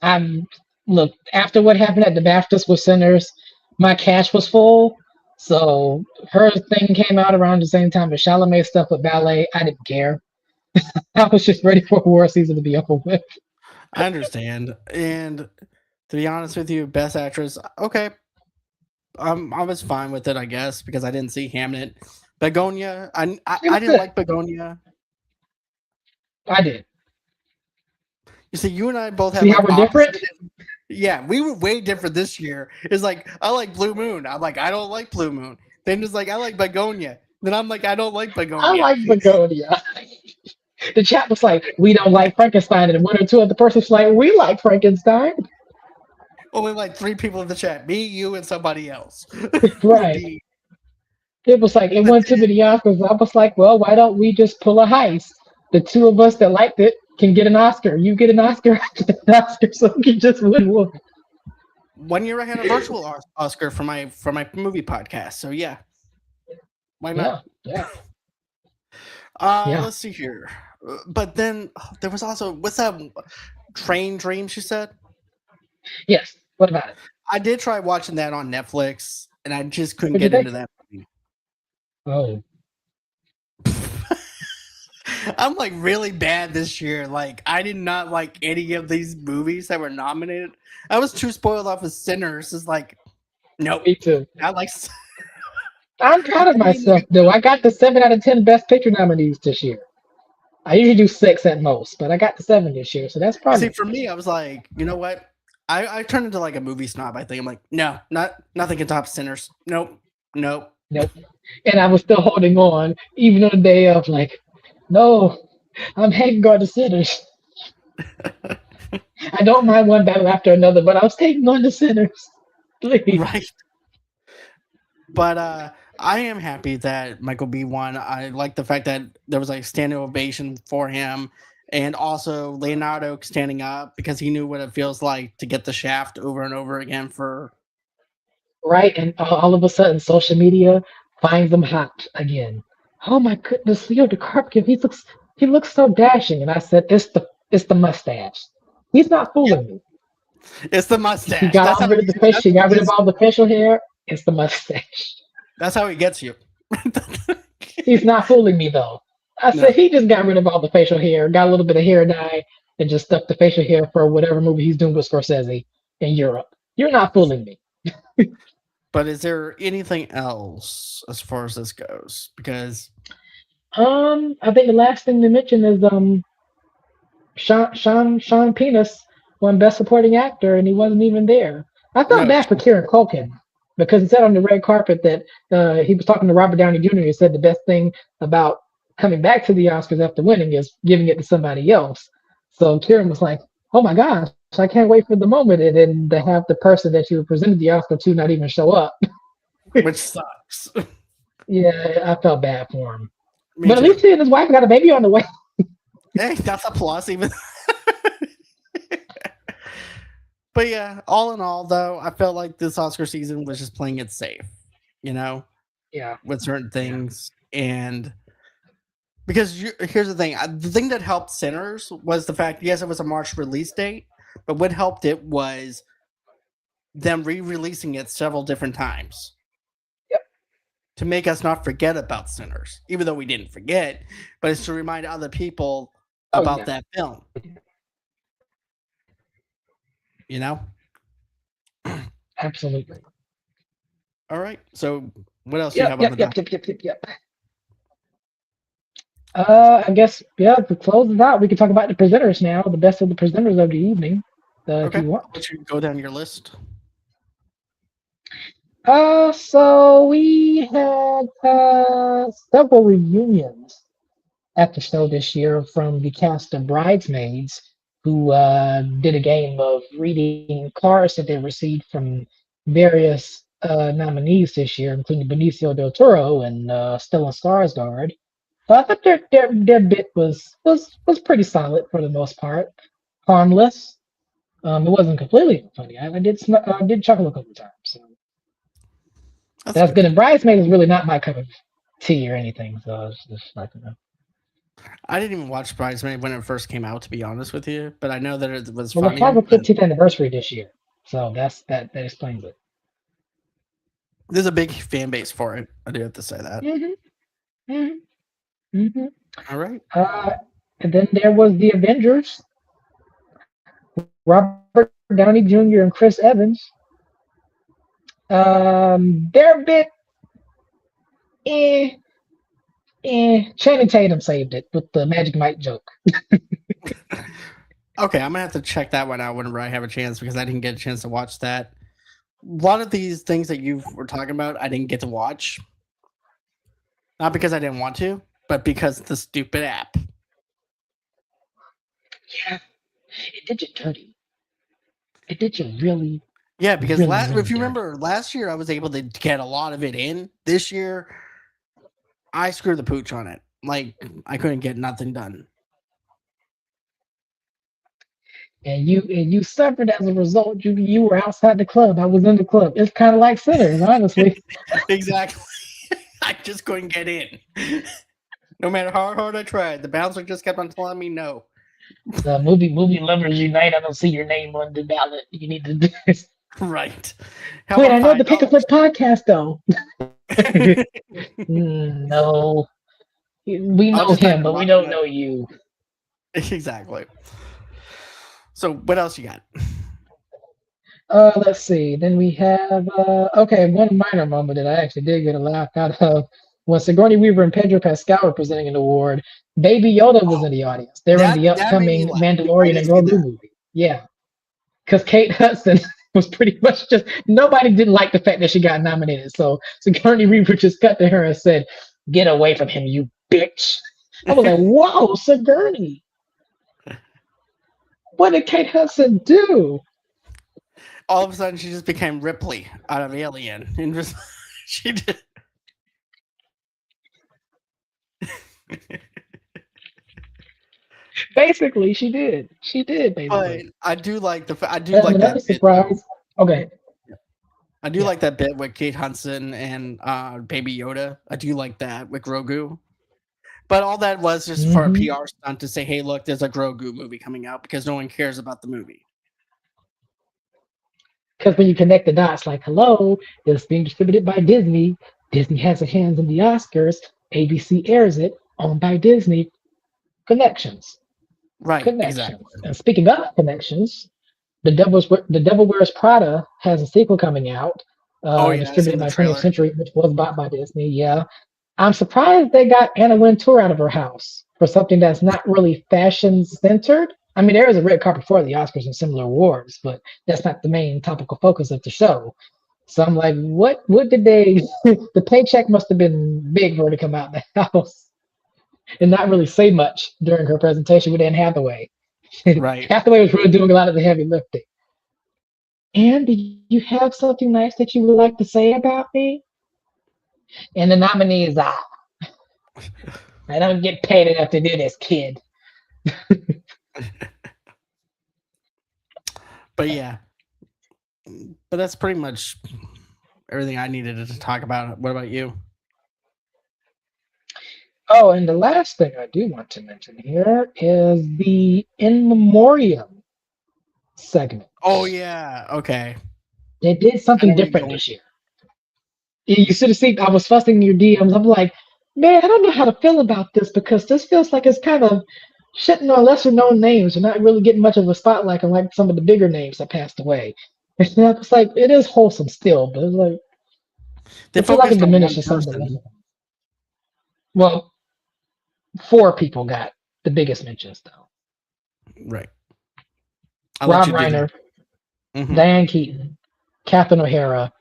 I'm look after what happened at the BAFTAs with Sinners, my cash was full. So her thing came out around the same time as Chalamet stuff with ballet. I didn't care. I was just ready for war season to be over with. I understand, and to be honest with you, best actress, okay, I was fine with it, I guess, because I didn't see Hamnet. Begonia, It I was didn't good. like Begonia. I did. You see, you and I both have See how like we're opposite. different? Yeah, we were way different this year. It's like I like Blue Moon. I'm like I don't like Blue Moon. Then it's like I like Begonia. Then I'm like I don't like I Begonia. like Begonia. The chat was like, we don't like Frankenstein, and one or two other persons like, we like Frankenstein. Only like three people in the chat: me, you, and somebody else. Right. Indeed. It was like it But went to the Oscars. I was like, well, why don't we just pull a heist? The two of us that liked it can get an Oscar. You get an Oscar, I get an Oscar, so we can just win one. 1 year I had a virtual Oscar for my movie podcast. So yeah, why not? Yeah, yeah, yeah. Let's see here. But then there was also what's that Train Dream? She said Yes. What about it? I did try watching that on Netflix, and I just couldn't What'd you get into think? that movie. Oh, I'm like really bad this year. Like I did not like any of these movies that were nominated. I was too spoiled off of Sinners. It's like nope. me too. I like. I'm proud of I didn't myself, even though. I got the 7 out of 10 Best Picture nominees this year. I usually do 6 at most, but I got the 7 this year, so that's see. progress. For me, I was like, you know what? I turned into like a movie snob. I think I'm like, no, nothing can top Sinners. Nope, nope. Nope. And I was still holding on, even on the day of like, no, I'm hanging on to Sinners. I don't mind one battle after another, but I was taking on the Sinners. Please. Right. But I am happy that Michael B won. I like the fact that there was like standing ovation for him, and also Leonardo standing up because he knew what it feels like to get the shaft over and over again for. Right? And all of a sudden, social media finds them hot again. Oh my goodness, Leo DiCaprio, he looks so dashing. And I said, it's the mustache. He's not Yep, fooling me. it's the He mustache. got That's all how rid of he. the fish. That's He how he got rid of gets. all the facial hair. It's the mustache. That's how he gets you. He's not fooling me though. I said No, he just got rid of all the facial hair, got a little bit of hair dye, and just stuck the facial hair for whatever movie he's doing with Scorsese in Europe. You're not fooling me. but is there anything else as far as this goes? Because I think the last thing to mention is Sean Penis won Best Supporting Actor, and he wasn't even there. I felt no, bad for Kieran Culkin because he said on the red carpet that he was talking to Robert Downey Jr. He said the best thing about coming back to the Oscars after winning is giving it to somebody else. So Kieran was like, "Oh my gosh, I can't wait for the moment," and then to have the person that you presented the Oscar to not even show up. which sucks. Yeah, I felt bad for him. Me But at too. least he and his wife got a baby on the way. Hey, that's a plus. Even. But yeah, all in all, though, I felt like this Oscar season was just playing it safe, you know, Yeah, with certain yeah. things. And because here's the thing the thing that helped Sinners was the fact, yes, it was a March release date, but what helped it was them re releasing it several different times Yep. to make us not forget about Sinners, even though we didn't forget, but it's to remind other people Oh about yeah. that film, you know? Absolutely. All right. So, what else do you Yep, have on yep, the yep, docket? yep, yep, yep, yep. I guess yeah. To close it out, we can talk about the presenters now. The best of the presenters of the evening, if Okay. you I'll want. let you go down your list. So we had several reunions at the show this year from the cast of Bridesmaids, who did a game of reading cards that they received from various nominees this year, including Benicio del Toro and Stellan Skarsgård. So I thought their bit was pretty solid for the most part, harmless. It wasn't completely funny. I did chuckle a couple times. So That's that's good. good. And Bridesmaids is really not my cup of tea or anything. So it's just like I didn't even watch Bridesmaid when it first came out, to be honest with you, but I know that it was well, it funny. has a But 15th anniversary this year, so that explains it. there's a big fan base for it. I do have to say that. hmm hmm hmm All right. Uh, and then there was the Avengers, Robert Downey Jr. and Chris Evans. Their bit, eh, Channing Tatum saved it with the Magic Mike joke. Okay, I'm gonna have to check that one out whenever I have a chance because I didn't get a chance to watch that. A lot of these things that you were talking about, I didn't get to watch. Not because I didn't want to, but because of the stupid app. Yeah, it did you dirty. It did you really, Yeah, because really, really if you dirty. remember last year, I was able to get a lot of it in. This year, I screwed the pooch on it. Like I couldn't get nothing done. And you suffered as a result. You were outside the club. I was in the club. It's kind of like Sinners, honestly. Exactly. I just couldn't get in. No matter how hard I tried, the bouncer just kept on telling me no. The movie lovers unite. I don't see your name on the ballot. You need to do this. Right. How Wait, about I know the Pick a Flick $5? podcast though. No, we I'll know just type him, in but we Rock don't Nut. know you. Exactly. So what else you got? Let's see. Then we have okay, one minor moment that I actually did get a laugh out of when Sigourney Weaver and Pedro Pascal were presenting an award. Baby Yoda was Oh, in the audience. They were in the that made me upcoming laugh. I Mandalorian did and see Grogu that. movie. Yeah, because Kate Hudson was pretty much just nobody didn't like the fact that she got nominated. So Sigourney Weaver just cut to her and said, "Get away from him, you bitch." I was like, "Whoa, Sigourney! What did Kate Hudson do?" All of a sudden, she just became Ripley out of Alien, and just she did. Basically, she did. She did But basically. I do like I do And like another that bit though. surprise. Okay, I do yeah. like that bit with Kate Hudson and Baby Yoda. I do like that with Grogu. But all that was just for a hmm PR stunt to say, "Hey, look, there's a Grogu movie coming out," because no one cares about the movie. Because when you connect the dots, like, hello, it's being distributed by Disney. Disney has a hands in the Oscars. ABC airs it, owned by Disney. Connections, Right, connections. exactly. And speaking of connections, The Devil Wears Prada has a sequel coming out, Oh yeah, I seen distributed the by 20th trailer. Century, which was bought by Disney. Yeah, I'm surprised they got Anna Wintour out of her house for something that's not really fashion centered. I mean, there is a red carpet for the Oscars and similar awards, but that's not the main topical focus of the show. So I'm like, what did they? The paycheck must have been big for her to come out of the house and not really say much during her presentation with Anne Hathaway. Right. Hathaway was really doing a lot of the heavy lifting. And do you have something nice that you would like to say about me? And the nominees are, I don't get paid enough to do this, kid. But yeah, but that's pretty much everything I needed to talk about. What about you? Oh, and the last thing I do want to mention here is the In Memoriam segment. Oh yeah. Okay. They did I know something where you're different going. this year. You should have seen, I was fussing your DMs. I'm like, man, I don't know how to feel about this because this feels like it's kind of shitting on lesser known names and not really getting much of a spotlight like some of the bigger names that passed away. And I was like, it is wholesome still, but it's like, They I feel like it focused on one diminishes some of the person. lesser. Well, four people got the biggest mentions though. Right. I'll let Rob you do that. Reiner, Hmm. Diane Keaton, Catherine O'Hara,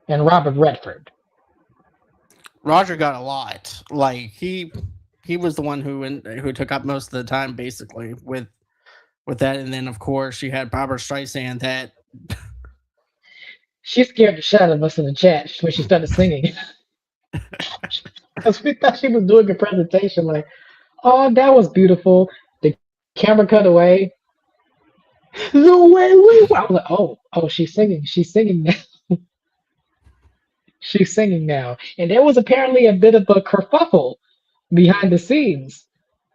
and Robert Redford. Roger got a lot. Like he was the one who took up most of the time basically with that, and then of course you had Barbara Streisand that She scared the shit out of us in the chat when she started singing. Because we thought she was doing a presentation like, oh, that was beautiful. The camera cut away. The way we I was like, oh, she's singing. She's singing now. She's singing now. And there was apparently a bit of a kerfuffle behind the scenes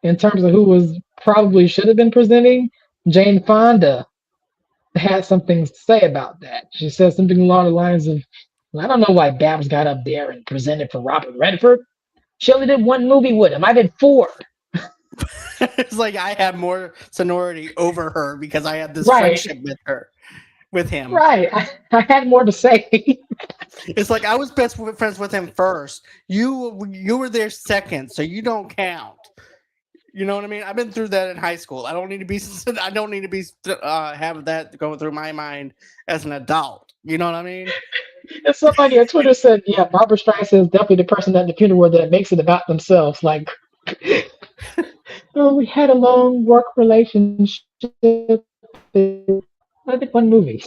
in terms of who was probably should have been presenting. Jane Fonda had some things to say about that. She said something along the lines of, well, I don't know why Babs got up there and presented for Robert Redford. She only did one movie with him. I did four. it's like I had more sonority over her because I had this Right, friendship with him. right. I had more to say. It's like I was friends with him first. You were there second, so you don't count. You know what I mean? I've been through that in high school. I don't need to be. I don't need to be have that going through my mind as an adult. You know what I mean? And somebody on Twitter said, "Yeah, Barbara Streisand is definitely the person at the funeral that makes it about themselves." Like, oh, we had a long work relationship. I did one movie.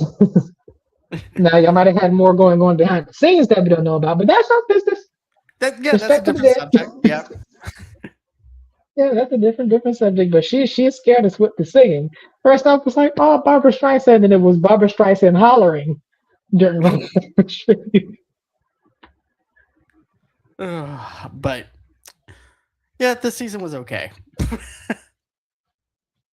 Now, y'all might have had more going on behind the scenes that we don't know about, but that's our business. That's a Respect to the different dead. subject. Yeah. Yeah, that's a different subject. But she's scared us with the singing. First off, was like, oh, Barbara Streisand, and it was Barbara Streisand hollering during the tribute. But yeah, this season was okay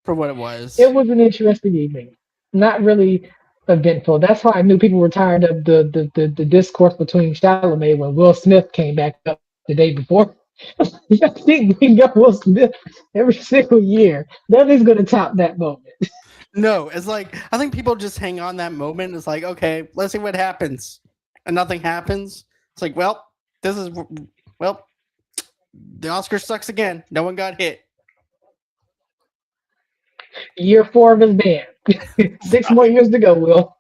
for what it was. It was an interesting evening. Not really eventful. That's how I knew people were tired of the discourse between Chalamet when Will Smith came back up the day before. I think we got Will Smith every single year. Nothing's going to top that moment. No, it's like I think people just hang on that moment. It's like, okay, let's see what happens, and nothing happens. It's like, well, this is well, the Oscar sucks again. No one got hit. Year four of his band. 6 more years to go, Will.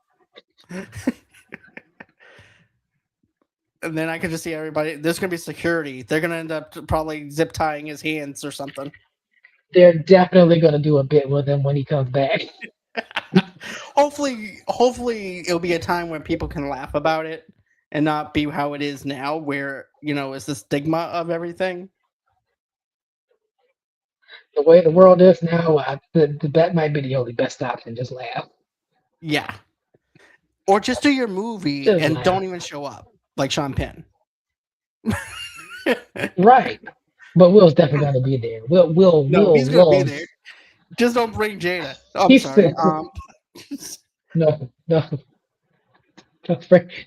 And then I can just see everybody. There's gonna be security. They're gonna end up probably zip tying his hands or something. They're definitely going to do a bit with him when he comes back. Hopefully, it'll be a time when people can laugh about it and not be how it is now, where it's the stigma of everything. The way the world is now, that might be the only best option. Just laugh. Yeah, or just do your movie Just and laugh. don't even show up, like Sean Penn. Right. But Will's definitely going to be there. No, he's gonna be Will. there. Just don't bring Jada. I'm He sorry. said, no, no,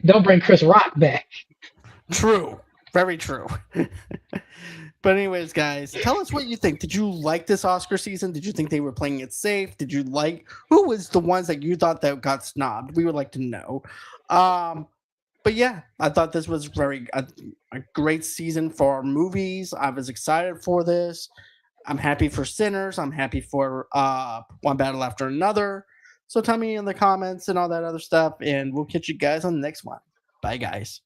don't bring Chris Rock back. True. Very true. But anyways, guys, tell us what you think. Did you like this Oscar season? Did you think they were playing it safe? Did you like who was the ones that you thought that got snobbed? We would like to know. But yeah, I thought this was a great season for our movies. I was excited for this. I'm happy for Sinners. I'm happy for One Battle After Another. So tell me in the comments and all that other stuff, and we'll catch you guys on the next one. Bye, guys.